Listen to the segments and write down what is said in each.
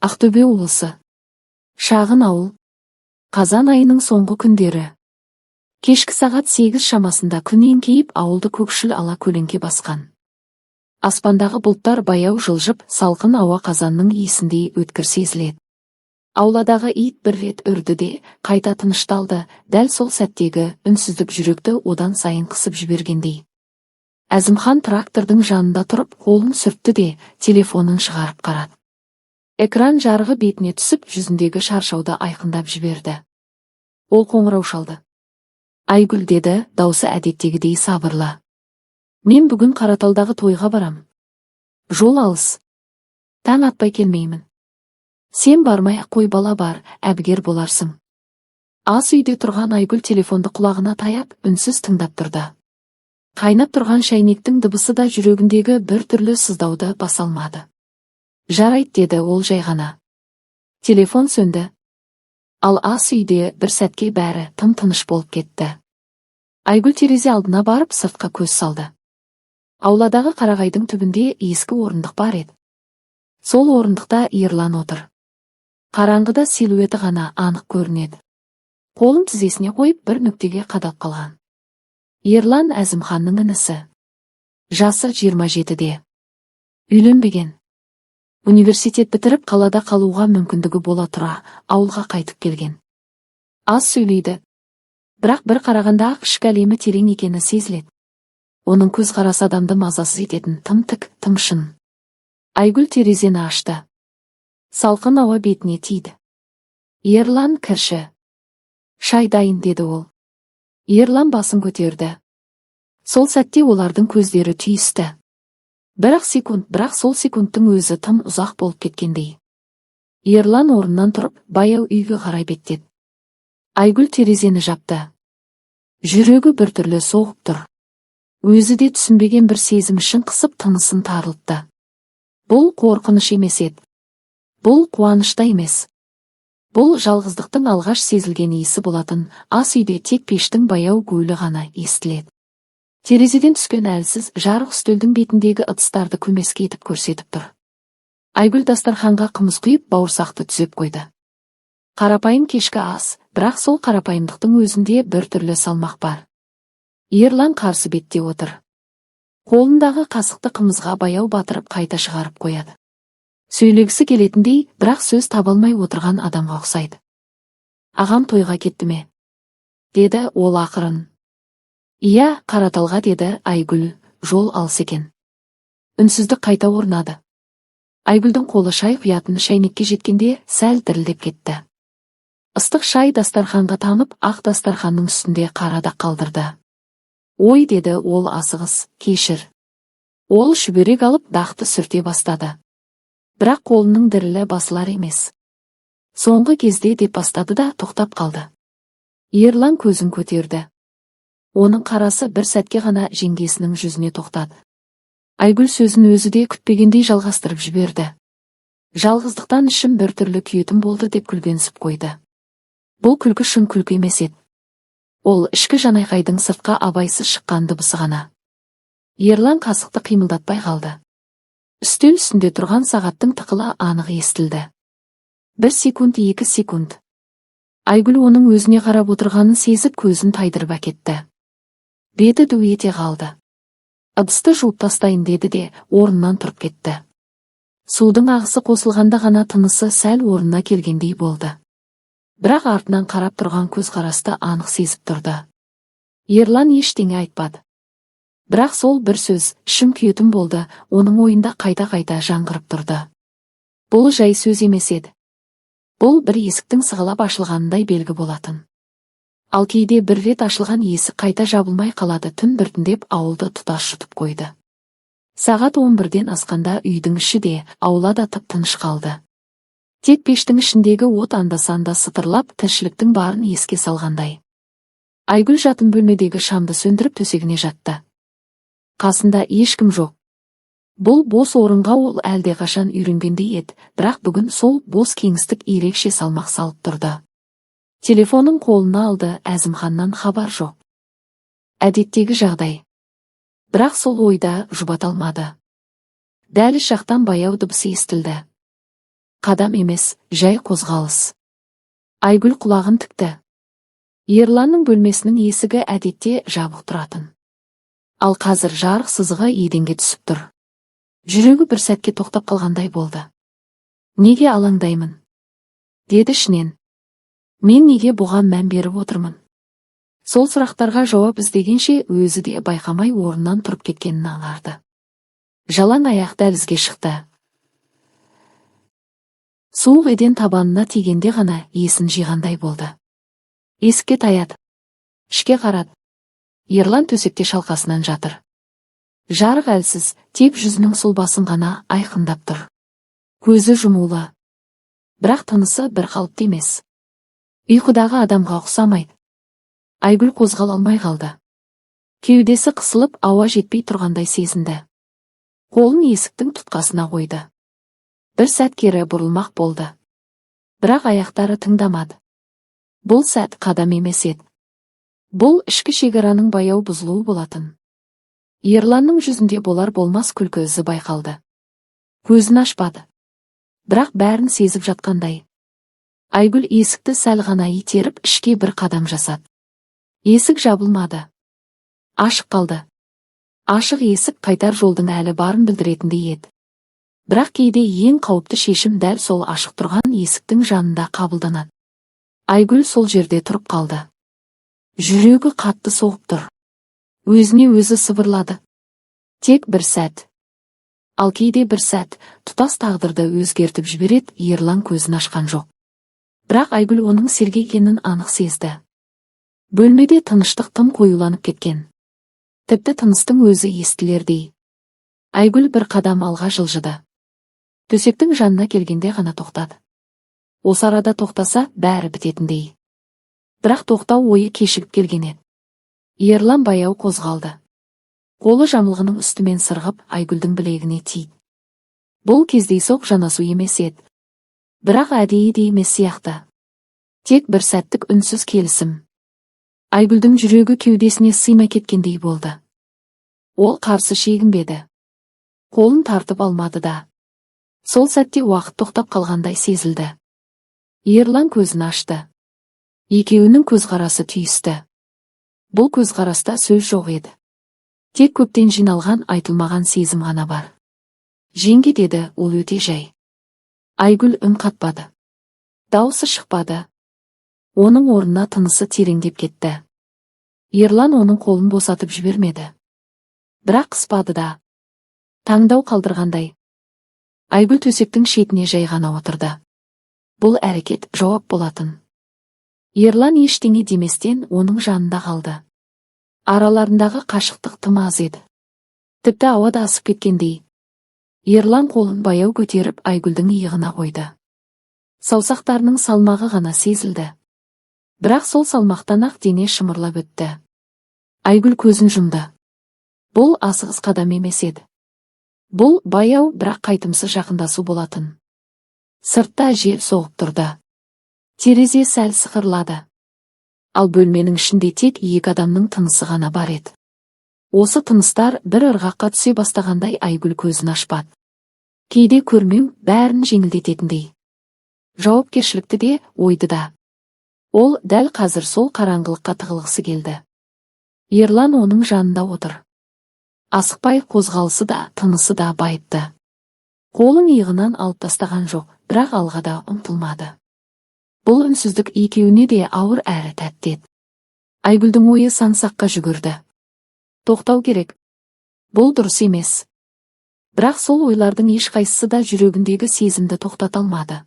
Ақтөбе облысы. Шағын ауыл. Қазан айының соңғы күндері. Кешкі сағат 8 шамасында күн еңкейіп ауылды көкшіл ала көлеңке басқан. Аспандағы бұлттар баяу жылжып, салқын ауа қазанның иісіндей өткір сезіледі. Ауладағы ит бір рет үрді де, қайта тынышталды, дәл сол сәттегі үнсіздік жүректі одан сайын қысып жібергендей. Әзімхан трактордың жанында тұрып, қолын сүртті де, телефонын шығарып қарады. Экран жарығы бетіне түсіп, жүзіндегі шаршауды айқындап жіберді. Ол қоңырау шалды. Айгүл, деді, даусы әдеттегідей сабырлы. Мен бүгін Қараталдағы тойға барам. Жол алыс. Таң атпай келмеймін. Сен бармай қой, бала бар, әбігер боларсың. Ас үйде тұрған Айгүл телефонды құлағына таяп, үнсіз тыңдап тұрды. Қайнап тұрған шәйнектің дыбысы да жүрегіндегі бір түрлі сыздауды баса алмады. Жарайды, деді ол жай ғана. Телефон сөнді. Ал ас үйде бір сәтке бәрі тым-тыныш болып кетті. Айгүл терезе алдына барып сыртқа көз салды. Ауладағы қарағайдың түбінде ескі орындық бар еді. Сол орындықта Ерлан отыр. Қараңғыда силуэті ғана анық көрінеді. Қолын тізесіне қойып бір нүктеге қадалып қалған. Ерлан Әзімханның інісі. Жасы 27-де. Үйленбеген. Университет бітіріп қалада қалуға мүмкіндігі бола тұра, ауылға қайтып келген. Аз сөйлейді. Бірақ бір қарағанда ішкі әлемі терең екені сезіледі. Оның көзқарасы адамды мазасыз ететін тым тік, тым шын. Айгүл терезені ашты. Салқын ауа бетіне тиді. Ерлан, кірші. Шай дайын, деді ол. Ерлан басын көтерді. Сол сәтте олардың көздері түйісті. Бірақ сол секундтың өзі тым ұзақ болып кеткендей. Ерлан орнынан тұрып, баяу үйге қарай беттеді. Айгүл терезені жапты. Жүрегі біртүрлі соғып тұр. Өзі де түсінбеген бір сезім ішін қысып тынысын тарылтты. Бұл қорқыныш емес еді. Бұл қуанышта емес. Бұл жалғыздықтың алғаш сезілген иісі болатын. Ас үйде тек пештің баяу гуілі ғана естіледі. Терезеден түскен әлсіз жарық үстелдің бетіндегі ыдыстарды көмеске етіп көрсетіп тұр. Айгүл дастарханға қымыз құйып бауырсақты түзеп қойды. Қарапайым кешкі ас, бірақ сол қарапайымдықтың өзінде бір түрлі салмақ бар. Ерлан қарсы бетте отыр. Қолындағы қасықты қымызға баяу батырып қайта шығарып қояды. Сөйлегісі келетіндей, бірақ сөз таба алмай отырған адамға ұқсайды. Ағам тойға кетті ме? Деді ол ақырын. Иә, Қараталға, деді Айгүл, жол алыс екен. Үнсіздік қайта орнады. Айгүлдің қолы шай құятын шәйнекке жеткенде сәл дірілдеп кетті. Ыстық шай дастарханға тамып, ақ дастарханның үстінде қарада қалдырды. Ой, деді ол асығыс, кешір. Ол шүберек алып дақты сүрте бастады. Бірақ қолының дірілі басылар емес. Соңғы кезде деп бастады да тоқтап қалды. Ерлан көзін көтерді. Оның қарасы бір сәтке ғана жеңгесінің жүзіне тоқтады. Айгүл сөзін өзі де күтпегендей жалғастырып жіберді. Жалғыздықтан ішім бір түрлі күйетін болды деп күлгенсіп қойды. Бұл күлкі шын күлкі емес еді. Ол ішкі жанайқайдың сыртқа абайсыз шыққан дыбысы ғана. Ерлан қасықты қимылдатпай қалды. Үстел үстінде тұрған сағаттың тықылы анық естілді. 1 секунд, 2 секунд. Айгүл оның өзіне қарап отырғанын сезіп көзін тайдырып әкетті. Беті ду ете қалды. Ыдысты жуып тастайын деді де, орнынан тұрып кетті. Судың ағысы қосылғанда ғана тынысы сәл орнына келгендей болды. Бірақ артынан қарап тұрған көзқарасты анық сезіп тұрды. Ерлан ештеңе айтпады. Бірақ сол бір сөз, ішім күйетін болды, оның ойында қайта-қайта жаңғырып тұрды. Бұл жай сөз емес еді. Бұл бір есіктің сығалап ашылғанындай белгі болатын. Ал кейде бір рет ашылған есік қайта жабылмай қалады. Түн біртіндеп ауылды тұтас жұтып қойды. Сағат 11-ден асқанда үйдің іші де, аула да тып-тыныш қалды. Тек пештің ішіндегі от анда-санда сытырлап, тіршіліктің барын еске салғандай. Айгүл жатын бөлмедегі шамды сөндіріп төсегіне жатты. Қасында ешкім жоқ. Бұл бос орынға ол әлдеқашан үйренгендей еді, бірақ бүгін сол бос кеңістік ерекше салмақ салып тұрды. Телефонын қолына алды, Әзімханнан хабар жоқ. Әдеттегі жағдай. Бірақ сол ойда жұбата алмады. Дәліз жақтан баяу дыбысы естілді. Қадам емес, жай қозғалыс. Айгүл құлағын тікті. Ерланның бөлмесінің есігі әдетте жабық тұратын. Ал қазір жарық сызығы еденге түсіп тұр. Жүрегі бір сәтке тоқтап қалғандай болды. Неге алаңдаймын? Деді ішінен. Мен неге бұған мән беріп отырмын? Сол сұрақтарға жауап іздегенше өзі де байқамай орнынан тұрып кеткенін аңғарды. Жалаң аяқ дәлізге шықты. Суық еден табанына тигенде ғана есін жиғандай болды. Есікке таяды. Ішке қарады. Ерлан төсекте шалқасынан жатыр. Жарық әлсіз, тек жүзінің сұлбасын ғана айқындап тұр. Көзі жұмулы. Бірақ тынысы бір қалыпты емес. Ұйқыдағы адамға ұқсамайды. Айгүл қозғала алмай қалды. Кеудесі қысылып, ауа жетпей тұрғандай сезінді. Қолын есіктің тұтқасына қойды. Бір сәт кері бұрылмақ болды. Бірақ аяқтары тыңдамады. Бұл сәт қадам емес еді. Бұл ішкі шекараның баяу бұзылуы болатын. Ерланның жүзінде болар-болмас күлкі ізі байқалды. Көзін ашпады. Бірақ бәрін сезіп жатқандай. Айгүл есікті сәл ғана итеріп ішке бір қадам жасады. Есік жабылмады. Ашық қалды. Ашық есік қайтар жолдың әлі барын білдіретіндей еді. Бірақ кейде ең қауіпті шешім дәл сол ашық тұрған есіктің жанында қабылданады. Айгүл сол жерде тұрып қалды. Жүрегі қатты соғып тұр. Өзіне өзі сыбырлады. Тек бір сәт. Ал кейде бір сәт тұтас тағдырды өзгертіп жібереді. Ерлан көзін ашқан жоқ. Бірақ Айгүл оның сергегенін анық сезді. Бөлмеде тыныштық тым қоюланып кеткен. Тіпті тыныстың өзі естілердей. Айгүл бір қадам алға жылжыды. Төсектің жанына келгенде ғана тоқтады. Осы арада тоқтаса, бәрі бітетіндей. Бірақ тоқтау ойы кешігіп келген еді. Ерлан баяу қозғалды. Қолы жамылғының үстімен сырғып, Айгүлдің білегіне тиді. Бұл кездейсоқ жанасу емес еді. Бірақ әдейі де емес сияқты. Тек бір сәттік үнсіз келісім. Айгүлдің жүрегі кеудесіне сыймай кеткендей болды. Ол қарсы шегінбеді. Қолын тартып алмады да. Сол сәтте уақыт тоқтап қалғандай сезілді. Ерлан көзін ашты. Екеуінің көзқарасы түйісті. Бұл көзқараста сөз жоқ еді. Тек көптен жиналған айтылмаған сезім ғана бар. Жеңге, деді ол өте жай. Айгүл үн қатпады. Дауысы шықпады. Оның орнына тынысы тереңдеп кетті. Ерлан оның қолын босатып жібермеді. Бірақ қыспады да. Таңдау қалдырғандай. Айгүл төсектің шетіне жай ғана отырды. Бұл әрекет жауап болатын. Ерлан ештеңе деместен оның жанында қалды. Араларындағы қашықтық тым аз еді. Тіпті ауада асып кеткендей. Ерлан қолын баяу көтеріп Айгүлдің иығына қойды. Саусақтарының салмағы ғана сезілді. Бірақ сол салмақтан-ақ дене шымырлап өтті. Айгүл көзін жұмды. Бұл асығыс қадам емес еді. Бұл баяу, бірақ қайтымсыз жақындасу болатын. Сыртта жел соғып тұрды. Терезе сәл сықырлады. Ал бөлменің ішінде тек екі адамның тынысы ғана бар еді. Осы тыныстар бір ырғаққа түсе бастағандай Айгүл көзін ашпады. Кейде көрмеу бәрін жеңілдететіндей. Жауапкершілікті де, ойды да. Ол дәл қазір сол қараңғылыққа тығылғысы келді. Ерлан оның жанында отыр. Асықпай қозғалысы да, тынысы да байыпты. Қолын иығынан алып тастаған жоқ, бірақ алға да ұмтылмады. Бұл үнсіздік екеуіне де ауыр әрі тәтті еді. Айгүлдің ойы саңсаққа жүгірді. Тоқтау керек. Бұл дұрыс емес. Бірақ сол ойлардың ешқайсысы да жүрегіндегі сезімді тоқтата алмады.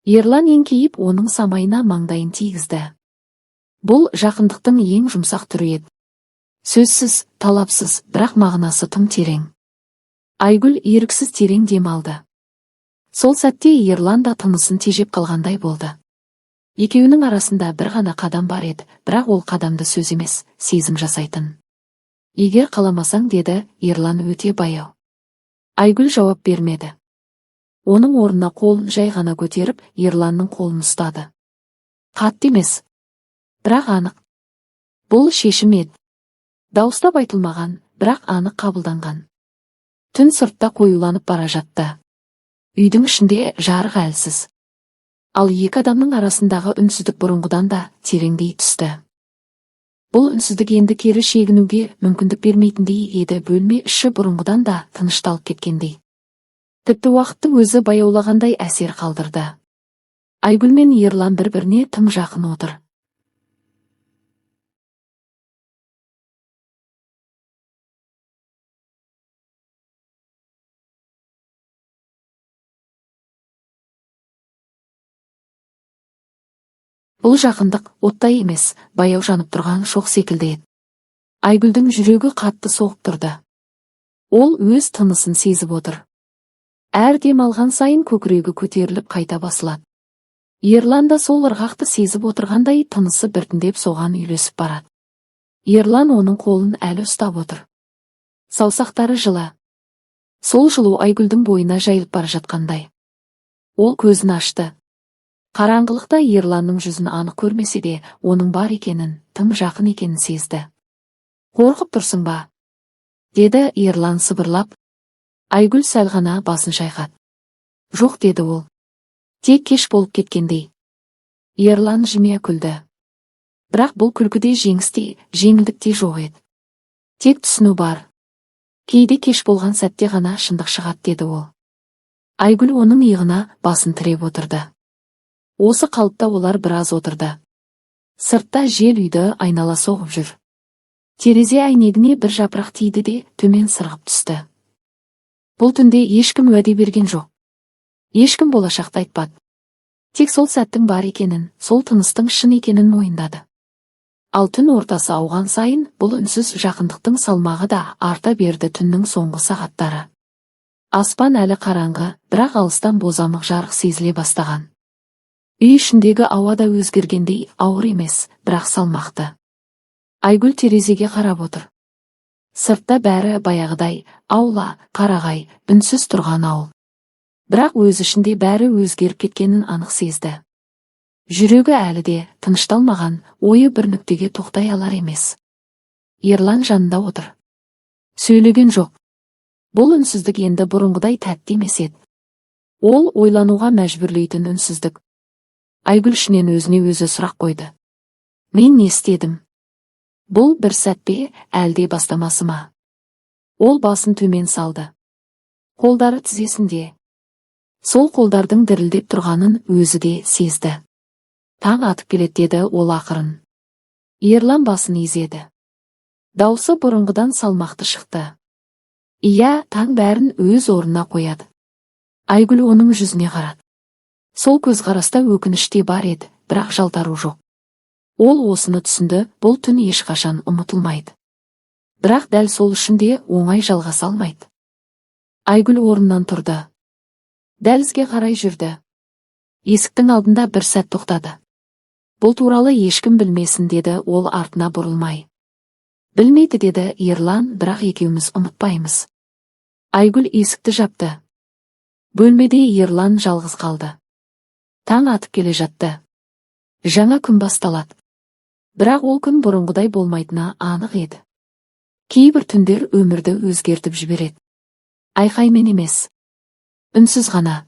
Ерлан еңкейіп оның самайына маңдайын тигізді. Бұл жақындықтың ең жұмсақ түрі еді. Сөзсіз, талапсыз, бірақ мағынасы тым терең. Айгүл еріксіз терең дем алды. Сол сәтте Ерлан да тынысын тежеп қалғандай болды. Екеуінің арасында бір ғана қадам бар еді, бірақ ол қадамды сөз емес, сезім жасайтын. Егер қаламасаң, деді Ерлан өте баяу. Айгүл жауап бермеді. Оның орнына қолын жай ғана көтеріп, Ерланның қолын ұстады. Қатты емес, бірақ анық. Бұл шешім еді. Дауыстап айтылмаған, бірақ анық қабылданған. Түн сыртта қоюланып бара жатты. Үйдің ішінде жарық әлсіз. Ал екі адамның арасындағы үнсіздік бұрынғыдан да тереңдей түсті. Бұл үнсіздік енді кері шегінуге мүмкіндік бермейтіндей еді, бөлме іші бұрынғыдан да тынышталып кеткендей. Тіпті уақыттың өзі баяулағандай әсер қалдырды. Айгүл мен Ерлан бір-біріне тым жақын отыр. Бұл жақындық оттай емес, баяу жанып тұрған шоқ секілді еді. Айгүлдің жүрегі қатты соғып тұрды. Ол өз тынысын сезіп отыр. Әр дем алған сайын көкірегі көтеріліп қайта басылады. Ерлан да сол ырғақты сезіп отырғандай тынысы біртіндеп соған үйлесіп барады. Ерлан оның қолын әлі ұстап отыр. Саусақтары жылы. Сол жылу Айгүлдің бойына жайылып бара жатқандай. Ол көзін ашты. Қараңғылықта Ерланның жүзін анық көрмесе де, оның бар екенін, тым жақын екенін сезді. «Қорқып тұрсың ба?» деді Ерлан сыбырлап. Айгүл сәл ғана басын шайқады. «Жоқ», деді ол. «Тек кеш болып кеткендей». Ерлан жымия күлді. Бірақ бұл күлкіде жеңісте, жеңілдікте жоқ еді. Тек түсіну бар. Кейде кеш болған сәтте ғана шындық шығады, деді ол. Айгүл оның иығына басын тіреп отырды. Осы қалыпта олар біраз отырды. Сыртта жел үйді айнала соғып жүр. Терезе әйнегіне бір жапырақ тиді де төмен сырғып түсті. Бұл түнде ешкім уәде берген жоқ. Ешкім болашақты айтпады. Тек сол сәттің бар екенін, сол тыныстың шын екенін мойындады. Ал түн ортасы ауған сайын бұл үнсіз жақындықтың салмағы да арта берді. Түннің соңғы сағаттары. Аспан әлі қараңғы, бірақ алыстан бозамық жарық сезіле бастаған. Үй ішіндегі ауа да өзгергендей, ауыр емес, бірақ салмақты. Айгүл терезеге қарап отыр. Сыртта бәрі баяғыдай, аула, қарағай, үнсіз тұрған ауыл. Бірақ өз ішінде бәрі өзгеріп кеткенін анық сезді. Жүрегі әлі де тынышталмаған, ойы бір нүктеге тоқтай алар емес. Ерлан жанында отыр. Сөйлеген жоқ. Бұл үнсіздік енді бұрынғыдай тәтті емес еді. Ол ойлануға мәжбүрлейтін үнсіздік. Айгүл ішінен өзіне өзі сұрақ қойды. Мен не істедім? Бұл бір сәт пе, әлде бастамасы ма? Ол басын төмен салды. Қолдары тізесінде. Сол қолдардың дірілдеп тұрғанын өзі де сезді. Таң атып келеді, деді ол ақырын. Ерлан басын изеді. Даусы бұрынғыдан салмақты шықты. Иә, таң бәрін өз орнына қояды. Айгүл оның жүзіне қарады. Сол көзқараста өкініште бар еді, бірақ жалтару жоқ. Ол осыны түсінді, бұл түн ешқашан ұмытылмайды. Бірақ дәл сол үшін де оңай жалғаса алмайды. Айгүл орнынан тұрды. Дәлізге қарай жүрді. Есіктің алдында бір сәт тоқтады. Бұл туралы ешкім білмесін, деді ол артына бұрылмай. Білмейді, деді Ерлан, бірақ екеуміз ұмытпаймыз. Айгүл есікті жапты. Бөлмеде Ерлан жалғыз қалды. Таң атып келе жатты. Жаңа күн басталады. Бірақ ол күн бұрынғыдай болмайтыны анық еді. Кейбір түндер өмірді өзгертіп жібереді. Айқаймен емес. Үнсіз ғана.